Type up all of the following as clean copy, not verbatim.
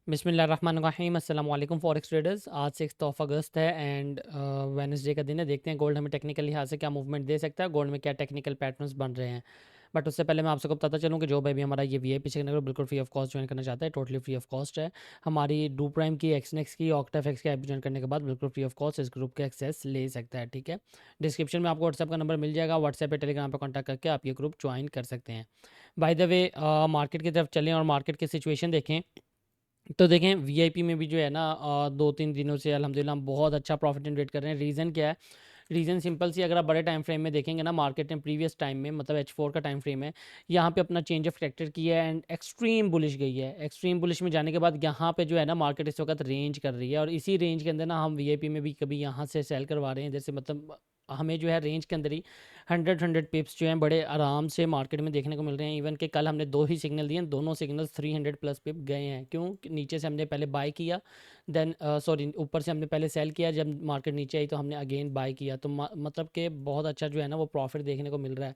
बिस्मिल्लाहिर्रहमानिर्रहीम अस्सलाम वालेकुम फॉरेक्स ट्रेडर्स। आज 6 अगस्त है एंड वेडनेसडे का दिन है। देखते हैं गोल्ड हमें टेक्निकल लिहाज से क्या मूवमेंट दे सकता है, गोल्ड में क्या टेक्निकल पैटर्न्स बन रहे हैं। बट उससे पहले मैं आप सबको बताता चलूँ कि जो भाई भी हमारा ये वीआईपी सेक्शन बिल्कुल फ्री ऑफ कॉस्ट ज्वाइन करना चाहता है, टोटली फ्री ऑफ कॉस्ट है। हमारी डू प्राइम की, एक्सनेक्स की, ऑक्टाफेक्स की ऐप ज्वाइन करने के बाद बिल्कुल फ्री ऑफ कॉस्ट इस ग्रुप के एक्सेस ले सकता है। ठीक है, डिस्क्रिप्शन में आपको व्हाट्सएप का नंबर मिल जाएगा, व्हाट्सएप पे टेलीग्राम पर कॉन्टैक्ट करके आप ये ग्रुप ज्वाइन कर सकते हैं। बाय द वे, मार्केट की तरफ चलें और मार्केट की सिचुएशन देखें तो देखें वीआईपी में भी जो है ना 2-3 दिनों से अल्हम्दुलिल्लाह हम बहुत अच्छा प्रॉफिट जनरेट कर रहे हैं। रीज़न क्या है? रीज़न सिंपल सी, अगर आप बड़े टाइम फ्रेम में देखेंगे ना, मार्केट ने प्रीवियस टाइम में मतलब H4 का टाइम फ्रेम है, यहाँ पे अपना चेंज ऑफ कैरेक्टर किया है एंड एक्सट्रीम बुलिश गई है। एक्सट्रीम बुलिश में जाने के बाद यहाँ पे जो है ना मार्केट इस वक्त रेंज कर रही है और इसी रेंज के अंदर ना हम वीआईपी में भी कभी यहाँ से सेल करवा रहे हैं। जैसे मतलब हमें जो है रेंज के अंदर ही 100 पिप्स जो हैं बड़े आराम से मार्केट में देखने को मिल रहे हैं। इवन कि कल हमने 2 ही सिग्नल दिए हैं, दोनों सिग्नल्स 300 प्लस पिप गए हैं। क्यों? कि नीचे से हमने पहले बाय किया, देन सॉरी ऊपर से हमने पहले सेल किया, जब मार्केट नीचे आई तो हमने अगेन बाय किया। तो मतलब कि बहुत अच्छा जो है ना वो प्रॉफिट देखने को मिल रहा है।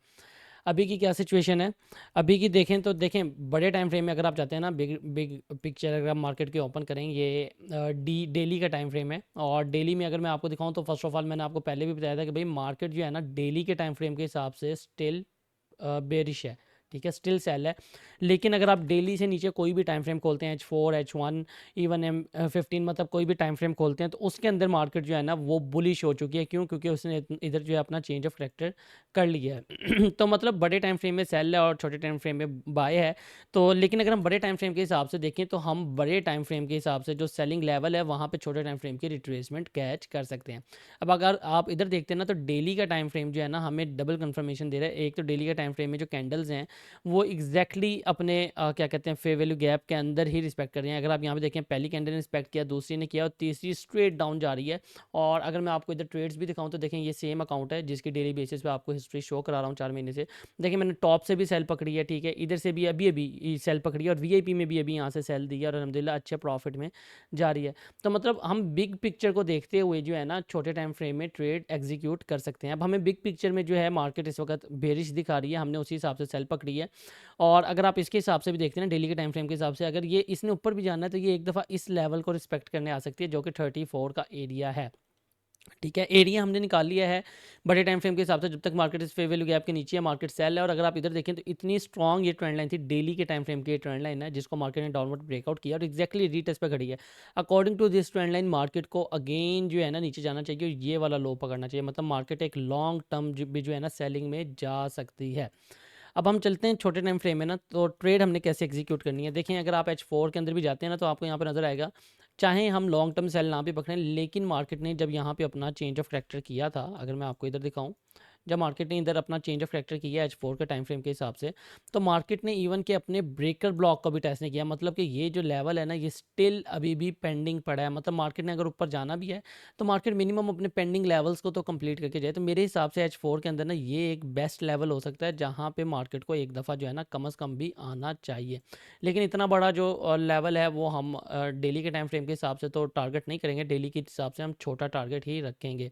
अभी की क्या सिचुएशन है? अभी की देखें तो देखें बड़े टाइम फ्रेम में अगर आप चाहते हैं ना बिग बिग पिक्चर अगर आप मार्केट की ओपन करें, ये डेली का टाइम फ्रेम है। और डेली में अगर मैं आपको दिखाऊं तो फर्स्ट ऑफ ऑल मैंने आपको पहले भी बताया था कि भाई मार्केट जो है ना डेली के टाइम फ्रेम के हिसाब से स्टिल बेरिश है। ठीक है, स्टिल सेल है। लेकिन अगर आप डेली से नीचे कोई भी टाइम फ्रेम खोलते हैं, H4 H1 इवन M15 मतलब कोई भी टाइम फ्रेम खोलते हैं तो उसके अंदर मार्केट जो है ना वो बुलिश हो चुकी है। क्यों? क्योंकि उसने इधर जो है अपना चेंज ऑफ करेक्टर कर लिया है तो मतलब बड़े टाइम फ्रेम में सेल है और छोटे टाइम फ्रेम में बाय है। तो लेकिन अगर हम बड़े टाइम फ्रेम के हिसाब से देखें तो हम बड़े टाइम फ्रेम के हिसाब से जो सेलिंग लेवल है वहाँ पे छोटे टाइम फ्रेम की रिट्रेसमेंट कैच कर सकते हैं। अब अगर आप इधर देखते हैं ना तो डेली का टाइम फ्रेम जो है ना हमें डबल कंफर्मेशन दे रहा है। एक तो डेली का टाइम फ्रेम में जो कैंडल्स हैं वो एग्जैक्टली अपने क्या कहते हैं फेयर वैल्यू गैप के अंदर ही रिस्पेक्ट कर रहे हैं। अगर आप यहाँ पे देखें, पहली कैंडल ने रिस्पेक्ट किया, दूसरी ने किया और तीसरी स्ट्रेट डाउन जा रही है। और अगर मैं आपको इधर ट्रेड्स भी दिखाऊं तो देखें ये सेम अकाउंट है जिसकी डेली बेसिस पे आपको हिस्ट्री शो करा रहा हूँ 4 महीने से। देखिए मैंने टॉप से भी सेल पकड़ी है, ठीक है, इधर से भी अभी अभी सेल पकड़ी है और वीआईपी में भी अभी यहाँ से सेल दी है और अलहमदिल्ला अच्छे प्रॉफिट में जा रही है। तो मतलब हम बिग पिक्चर को देखते हुए जो है ना छोटे टाइम फ्रेम में ट्रेड एग्जीक्यूट कर सकते हैं। अब हमें बिग पिक्चर में जो है मार्केट इस वक्त बेरिश दिखा रही है, हमने उसी हिसाब से सेल पकड़ी है। और अगर आप इसके हिसाब से भी देखते हैं ना डेली के टाइम फ्रेम के हिसाब से, अगर ये इसने ऊपर भी जाना है तो ये एक दफ़ा इस लेवल को रिस्पेक्ट करने आ सकती है जो कि 34 का एरिया है। ठीक है, एरिया हमने निकाल लिया है बड़े टाइम फ्रेम के हिसाब से। जब तक मार्केट इस फेयर वैल्यू गैप के नीचे है मार्केट सेल है। और अगर आप इधर देखें तो इतनी स्ट्रॉन्ग ये ट्रेंड लाइन थी, डेली के टाइम फ्रेम की ट्रेंड लाइन है जिसको मार्केट ने डाउनवर्ड ब्रेकआउट किया और एक्जैक्टली रीटेस्ट पे खड़ी है। According to this trend line market को अगेन जो है ना नीचे जाना चाहिए और ये वाला लो पकड़ना चाहिए। मतलब मार्केट एक लॉन्ग टर्म भी जो है ना सेलिंग में जा सकती है। अब हम चलते हैं छोटे टाइम फ्रेम में ना, तो ट्रेड हमने कैसे एग्जीक्यूट करनी है। देखें अगर आप H4 के अंदर भी जाते हैं ना तो आपको यहाँ पर नजर आएगा, चाहे हम लॉन्ग टर्म सेल ना भी पकड़ें लेकिन मार्केट ने जब यहाँ पे अपना चेंज ऑफ करेक्टर किया था, अगर मैं आपको इधर दिखाऊं, जब मार्केट ने इधर अपना चेंज ऑफ करेक्टर किया H4 के टाइम फ्रेम के हिसाब से, तो मार्केट ने इवन के अपने ब्रेकर ब्लॉक का भी टेस्ट नहीं किया। मतलब कि ये जो लेवल है ना ये स्टिल अभी भी पेंडिंग पड़ा है। मतलब मार्केट ने अगर ऊपर जाना भी है तो मार्केट मिनिमम अपने पेंडिंग लेवल्स को तो कंप्लीट करके जाए। तो मेरे हिसाब से H4 के अंदर ना ये एक बेस्ट लेवल हो सकता है जहाँ पे मार्केट को एक दफ़ा जो है ना कम अज़ कम भी आना चाहिए। लेकिन इतना बड़ा जो लेवल है वो हम डेली के टाइम फ्रेम के हिसाब से तो टारगेट नहीं करेंगे, डेली के हिसाब से हम छोटा टारगेट ही रखेंगे।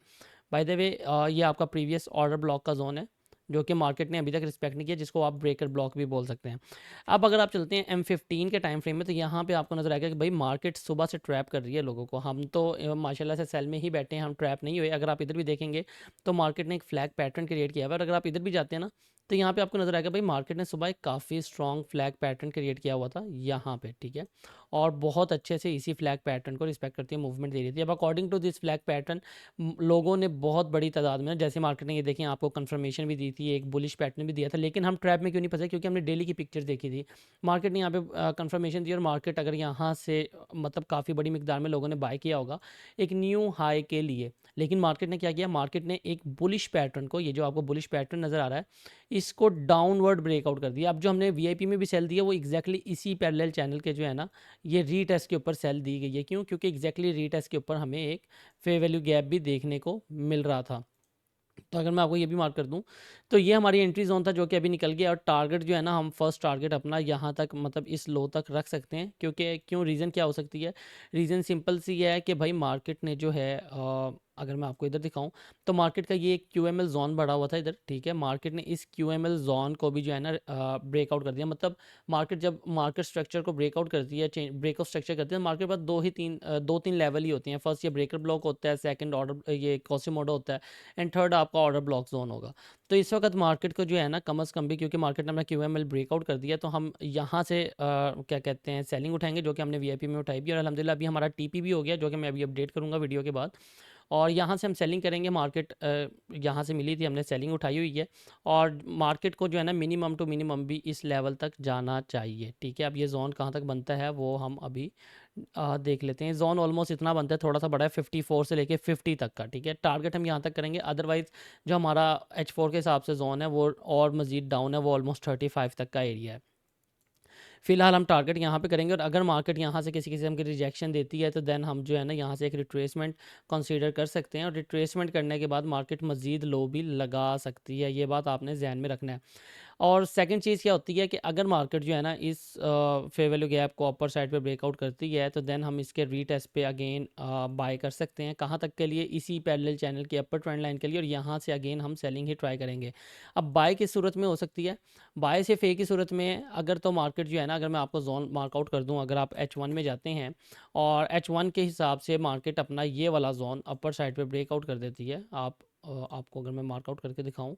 बाय द वे, ये आपका प्रीवियस ऑर्डर ब्लॉक का जोन है जो कि मार्केट ने अभी तक रिस्पेक्ट नहीं किया, जिसको आप ब्रेकर ब्लॉक भी बोल सकते हैं। अब अगर आप चलते हैं M15 के टाइम फ्रेम में तो यहाँ पे आपको नजर आएगा कि भाई मार्केट सुबह से ट्रैप कर रही है लोगों को। हम तो माशाल्लाह से सेल में ही बैठे हैं, हम ट्रैप नहीं हुए। अगर आप इधर भी देखेंगे तो मार्केट ने एक फ्लैग पैटर्न क्रिएट किया हुआ है और अगर आप इधर भी जाते हैं ना तो यहाँ पे आपको नजर आएगा भाई मार्केट ने सुबह एक काफ़ी स्ट्रॉन्ग फ्लैग पैटर्न क्रिएट किया हुआ था यहाँ पे। ठीक है, और बहुत अच्छे से इसी फ्लैग पैटर्न को रिस्पेक्ट करती है मूवमेंट दे रही थी। अब according to this flag pattern लोगों ने बहुत बड़ी तादाद में, जैसे मार्केट ने ये देखें आपको कंफर्मेशन भी दी थी, एक बुलिश पैटर्न भी दिया था, लेकिन हम ट्रैप में क्यों नहीं फंसे? क्योंकि हमने डेली की पिक्चर देखी थी। मार्केट ने यहाँ पे कंफर्मेशन दी और मार्केट अगर यहाँ से मतलब काफ़ी बड़ी मिकदार में लोगों ने बाय किया होगा एक न्यू हाई के लिए। लेकिन मार्केट ने क्या किया? मार्केट ने एक बुलिश पैटर्न को, ये जो आपको बुलिश पैटर्न नज़र आ रहा है, इसको डाउनवर्ड ब्रेकआउट कर दिया। अब जो हमने वीआईपी में भी सेल दिया वो एग्जैक्टली इसी पैरेलल चैनल के जो है ना ये रीटेस्ट के ऊपर सेल दी गई है। क्यों? क्योंकि एग्जैक्टली रीटेस्ट के ऊपर हमें एक फेयर वैल्यू गैप भी देखने को मिल रहा था। तो अगर मैं आपको ये भी मार्क कर दूं तो ये हमारी एंट्री जोन था जो कि अभी निकल गया और टारगेट जो है ना हम फर्स्ट टारगेट अपना यहाँ तक मतलब इस लो तक रख सकते हैं। क्योंकि क्यों? रीज़न क्या हो सकती है? रीज़न सिंपल सी है कि भाई मार्केट ने जो है अगर मैं आपको इधर दिखाऊँ तो मार्केट का ये क्यूएमएल जोन बढ़ा हुआ था इधर, ठीक है। मार्केट ने इस क्यूएमएल जोन को भी जो है ना ब्रेकआउट कर दिया। मतलब मार्केट जब मार्केट स्ट्रक्चर को ब्रेकआउट करती है, ब्रेकआउट स्ट्रक्चर करती है, मार्केट के पास दो तीन लेवल ही होती हैं। फर्स्ट ये ब्रेकर ब्लॉक होता है, सेकंड ऑर्डर ये कॉस्मोडो होता है, एंड थर्ड आपका ऑर्डर ब्लॉक जोन होगा। तो इस वक्त मार्केट को जो है ना कम अज़ कम भी, क्योंकि मार्केट ने अपना क्यूएमएल ब्रेकआउट कर दिया, तो हम यहाँ से क्या कहते हैं सेलिंग उठाएंगे, जो कि हमने वीआईपी में उठाई भी, और अल्हम्दुलिल्लाह अभी हमारा टीपी भी हो गया, जो कि मैं अभी अपडेट करूँगा वीडियो के बाद। और यहाँ से हम सेलिंग करेंगे। मार्केट यहाँ से मिली थी, हमने सेलिंग उठाई हुई है, और मार्केट को जो है ना मिनिमम टू मिनिमम भी इस लेवल तक जाना चाहिए, ठीक है। अब ये जोन कहाँ तक बनता है वो हम अभी देख लेते हैं। जोन ऑलमोस्ट इतना बनता है, थोड़ा सा बड़ा है, 54 से लेके 50 तक का, ठीक है। टारगेट हम यहाँ तक करेंगे, अदरवाइज़ जो हमारा H4 के हिसाब से जोन है वो और मज़ीद डाउन है, वो ऑलमोस्ट 35 तक का एरिया है। फिलहाल हम टारगेट यहाँ पे करेंगे, और अगर मार्केट यहाँ से किसी किस्म की रिजेक्शन देती है तो देन हम जो है ना यहाँ से एक रिट्रेसमेंट कंसीडर कर सकते हैं, और रिट्रेसमेंट करने के बाद मार्केट मज़ीद लो भी लगा सकती है। ये बात आपने ध्यान में रखना है। और सेकंड चीज़ क्या होती है कि अगर मार्केट जो है ना इस फेयर वैल्यू गैप को अपर साइड पे ब्रेकआउट करती है, तो देन हम इसके रीटेस्ट पे अगेन बाय कर सकते हैं। कहाँ तक के लिए? इसी पैरेलल चैनल के अपर ट्रेंड लाइन के लिए, और यहाँ से अगेन हम सेलिंग ही ट्राई करेंगे। अब बाय किस सूरत में हो सकती है? बाय सिर्फ एक ही सूरत में, अगर तो मार्केट जो है ना, अगर मैं आपको जोन मार्कआउट कर दूँ, अगर आप H1 में जाते हैं और H1 के हिसाब से मार्केट अपना ये वाला जोन अपर साइड पे ब्रेकआउट कर देती है, आपको अगर मैं मार्कआउट करके दिखाऊँ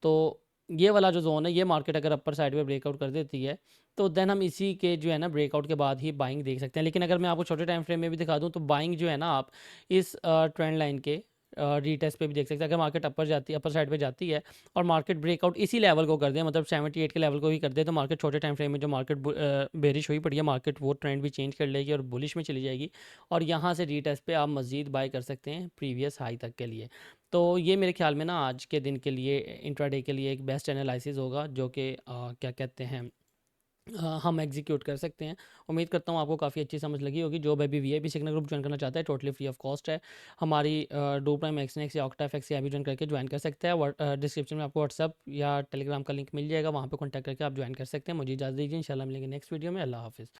तो ये वाला जो जोन है, ये मार्केट अगर अपर साइड पे ब्रेकआउट कर देती है, तो देन हम इसी के जो है ना ब्रेकआउट के बाद ही बाइंग देख सकते हैं। लेकिन अगर मैं आपको छोटे टाइम फ्रेम में भी दिखा दूं, तो बाइंग जो है ना आप इस ट्रेंड लाइन के रीटेस्ट पे भी देख सकते हैं। अगर मार्केट अपर जाती है, अपर साइड पे जाती है, और मार्केट ब्रेकआउट इसी लेवल को कर दे, मतलब 78 के लेवल को ही कर दे, तो मार्केट छोटे टाइम फ्रेम में जो मार्केट बेरिश हुई पड़ी है, मार्केट वो ट्रेंड भी चेंज कर लेगी और बुलिश में चली जाएगी, और यहाँ से रीटेस्ट पे आप मज़ीद बाय कर सकते हैं प्रीवियस हाई तक के लिए। तो ये मेरे ख्याल में ना आज के दिन के लिए, इंट्राडे के लिए एक बेस्ट एनालिसिस होगा, जो कि क्या कहते हैं हम एग्जीक्यूट कर सकते हैं। उम्मीद करता हूँ आपको काफ़ी अच्छी समझ लगी होगी। जो भी वीआईपी सिग्नल ग्रुप ज्वाइन करना चाहता है, टोटली फ्री ऑफ कॉस्ट है। हमारी डू प्राइम एक्सनेक्स या ऑक्टाफेक्स या भी ज्वाइन करके ज्वाइन कर सकते हैं। डिस्क्रिप्शन में आपको व्हाट्सअप या टेलीग्राम का लिंक मिल जाएगा, वहाँ पे कॉन्टैक्ट करके आप ज्वाइन कर सकते हैं। मुझे इजाज़त दीजिए, इंशाल्लाह मिलेंगे नेक्स्ट वीडियो में। अल्लाह हाफिज़।